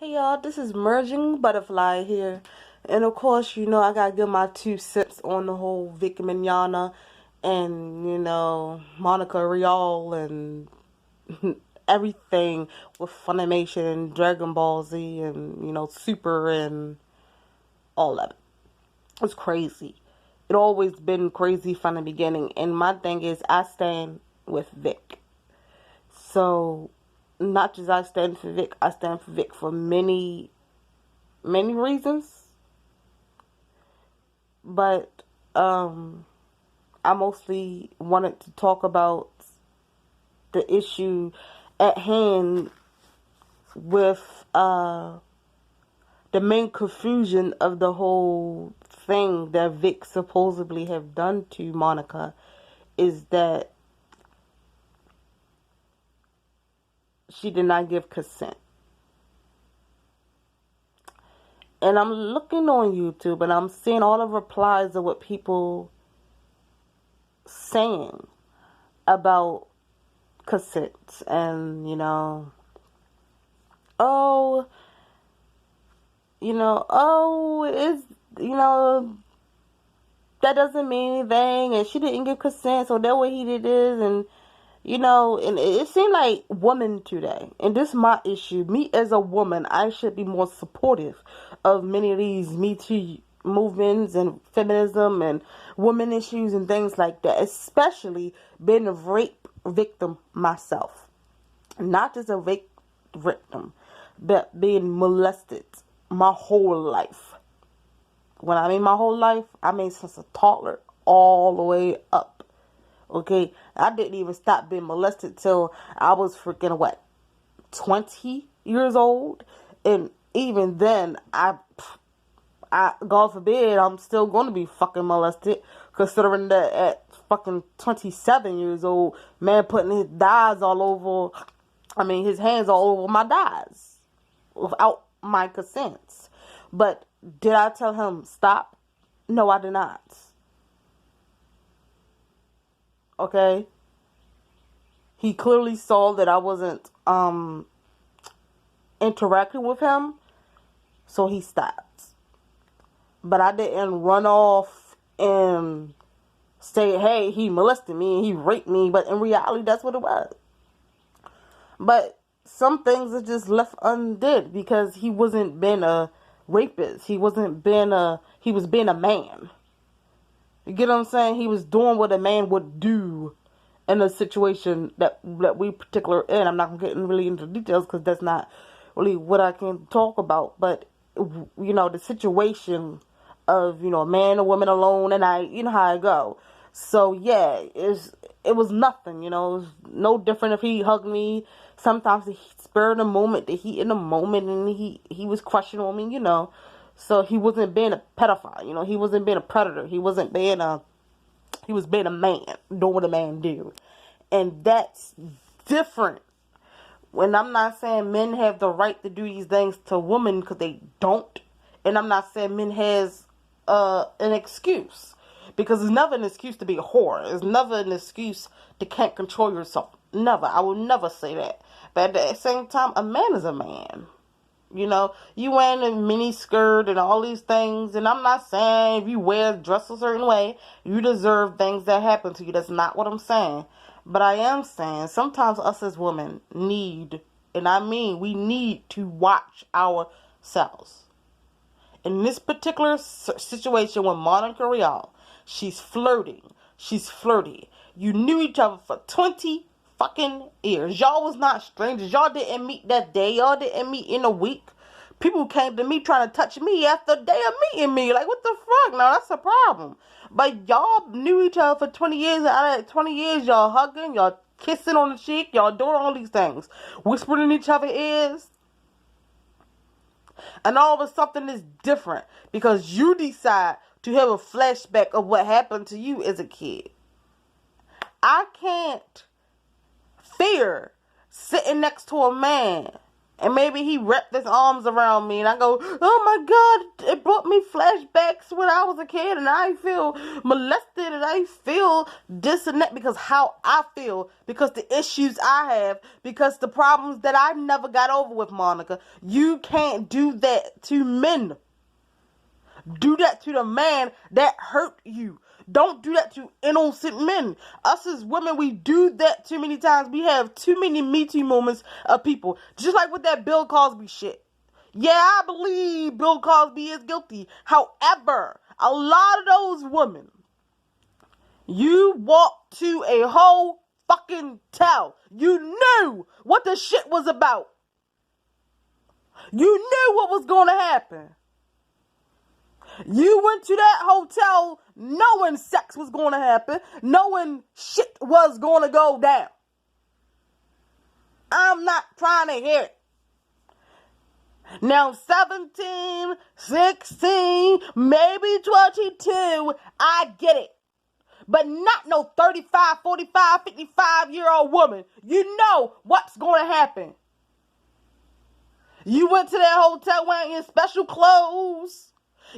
Hey y'all, this is Merging Butterfly here. And of course, I gotta give my 2 cents on the whole Vic Mignogna and, Monica Rial and everything with Funimation and Dragon Ball Z and, Super and all of it. It's crazy. It always been crazy from the beginning. And my thing is, I stand with Vic. So, not just I stand for Vic, I stand for Vic for many reasons, but I mostly wanted to talk about the issue at hand with the main confusion of the whole thing that Vic supposedly have done to Monica is that she did not give consent. And I'm looking on YouTube and I'm seeing all the replies of what people saying about consent and, oh, it's, that doesn't mean anything and she didn't give consent, so that way he did this and, and it seemed like women today, and this is my issue, me as a woman, I should be more supportive of many of these Me Too movements and feminism and women issues and things like that, especially being a rape victim myself. Not just a rape victim, but being molested my whole life. When I mean my whole life, I mean since a toddler all the way up. Okay, I didn't even stop being molested till I was freaking 20 years old, and even then, I God forbid, I'm still going to be fucking molested, considering that at fucking 27 years old, man putting his dyes all over, his hands all over my dyes, without my consent. But did I tell him stop? No, I did not. Okay? He clearly saw that I wasn't interacting with him, so he stopped. But I didn't run off and say, hey, he molested me and he raped me, but in reality that's what it was. But some things are just left undid because he wasn't being a rapist. He was being a man. You get what I'm saying? He was doing what a man would do in a situation that we particular in. I'm not getting really into details because that's not really what I can talk about. But, the situation of, a man, a woman alone, and you know how I go. So, yeah, it was nothing, it was no different if he hugged me. Sometimes he spared the moment, the heat in the moment, and he was crushing on me, So he wasn't being a pedophile, he wasn't being a predator. He was being a man, doing what a man do. And that's different. When I'm not saying men have the right to do these things to women because they don't. And I'm not saying men has an excuse. Because it's never an excuse to be a whore. It's never an excuse to can't control yourself. Never. I will never say that. But at the same time, a man is a man. You wearing a mini skirt and all these things, and I'm not saying if you wear a dress a certain way, you deserve things that happen to you. That's not what I'm saying. But I am saying sometimes us as women need, and I mean we need to watch ourselves. In this particular situation with Monica Rial, she's flirting. She's flirty. You knew each other for 20 fucking years. Y'all was not strangers. Y'all didn't meet that day. Y'all didn't meet in a week. People came to me trying to touch me after a day of meeting me. Like, what the fuck? Now, that's a problem. But y'all knew each other for 20 years. And out of that 20 years, y'all hugging, y'all kissing on the cheek, y'all doing all these things. Whispering in each other's ears. And all of a sudden is different. Because you decide to have a flashback of what happened to you as a kid. I can't fear sitting next to a man And maybe he wrapped his arms around me and I go, oh my God, it brought me flashbacks when I was a kid and I feel molested and I feel this and that because how I feel, because the issues I have, because the problems that I never got over with, Monica. You can't do that to men. Do that to the man that hurt you. Don't do that to innocent men. Us as women, we do that too many times. We have too many Me Too moments of people. Just like with that Bill Cosby shit. Yeah, I believe Bill Cosby is guilty. However, a lot of those women, you walked to a whole fucking tell. You knew what the shit was about. You knew what was going to happen. You went to that hotel knowing sex was going to happen, knowing shit was going to go down. I'm not trying to hear it. Now 17, 16, maybe 22, I get it. But not no 35, 45, 55-year-old woman. You know what's going to happen. You went to that hotel wearing your special clothes.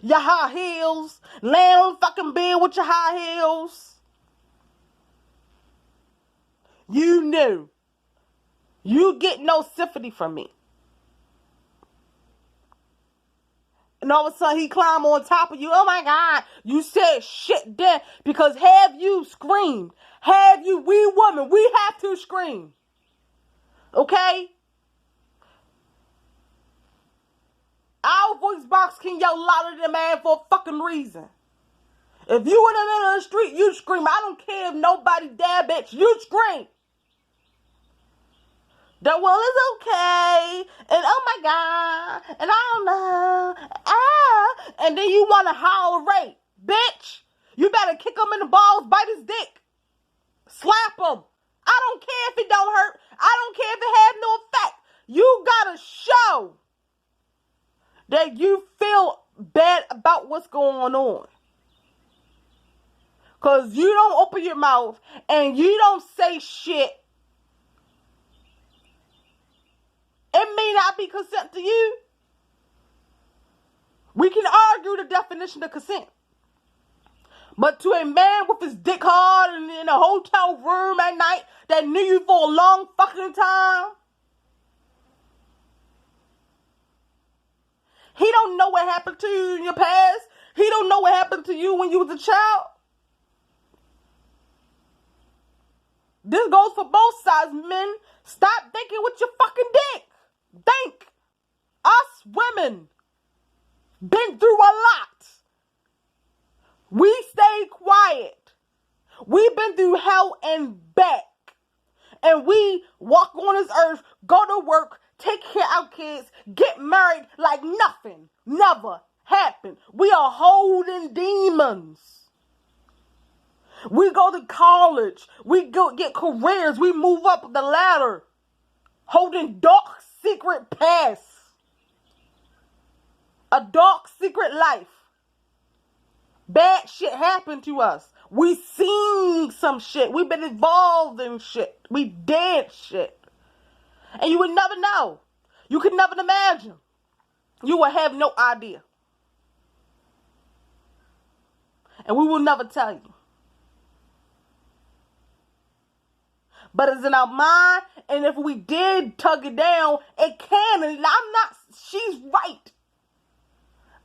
Your high heels, laying on the fucking bed with your high heels. You knew. You get no sympathy from me. And all of a sudden he climbed on top of you. Oh my God, you said shit then. Because have you screamed? We women, we have to scream. Okay? Our voice box can yell louder than a man for a fucking reason. If you in the middle of the street, you scream. I don't care if nobody there, bitch. You scream. The world is okay. And oh my God. And I don't know. And then you want to howl rape. Bitch. You better kick him in the balls, bite his dick. Slap him. I don't care if it don't hurt. I don't care if it has no effect. You gotta show that you feel bad about what's going on. Because you don't open your mouth and you don't say shit. It may not be consent to you. We can argue the definition of consent. But to a man with his dick hard and in a hotel room at night that knew you for a long fucking time, he don't know what happened to you in your past. He don't know what happened to you when you was a child. This goes for both sides, men. Stop thinking with your fucking dick. Think. Us women been through a lot. We stay quiet. We've been through hell and back. And we walk on this earth, go to work, take care of our kids, get married like nothing never happened. We are holding demons. We go to college. We go get careers. We move up the ladder. Holding dark secret past. A dark secret life. Bad shit happened to us. We seen some shit. We've been involved in shit. We did shit. And you would never know. You could never imagine. You would have no idea. And we will never tell you. But it's in our mind, and if we did tug it down, it can. And she's right.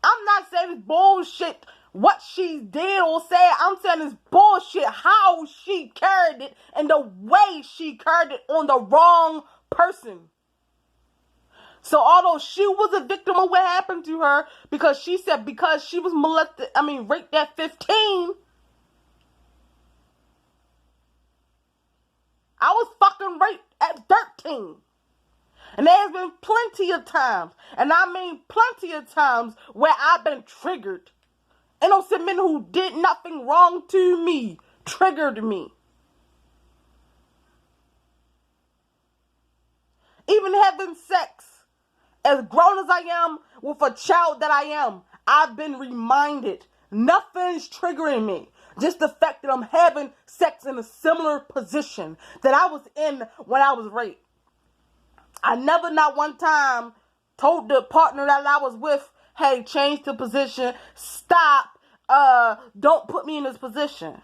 I'm not saying it's bullshit what she did or said. I'm saying it's bullshit how she carried it and the way she carried it on the wrong person. So although she was a victim of what happened to her, because she said because she was raped at 15, I was fucking raped at 13. And there's been plenty of times, and I mean plenty of times, where I've been triggered. Innocent men who did nothing wrong to me triggered me. Even having sex, as grown as I am, with a child that I am, I've been reminded nothing's triggering me. Just the fact that I'm having sex in a similar position that I was in when I was raped. I never not one time told the partner that I was with, hey, change the position, stop, don't put me in this position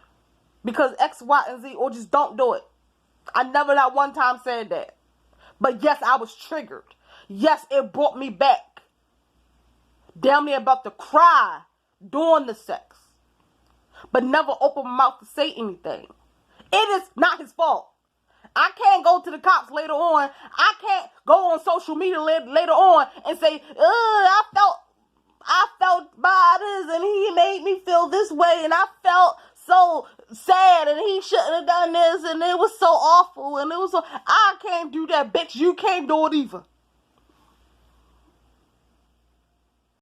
because X, Y, and Z, or just don't do it. I never not one time said that. But yes, I was triggered. Yes, it brought me back. Damn near about to cry during the sex. But never open my mouth to say anything. It is not his fault. I can't go to the cops later on. I can't go on social media later on and say, I felt by this and he made me feel this way and I felt so sad and he shouldn't have done this and it was so awful and it was so... I can't do that, bitch. You can't do it either.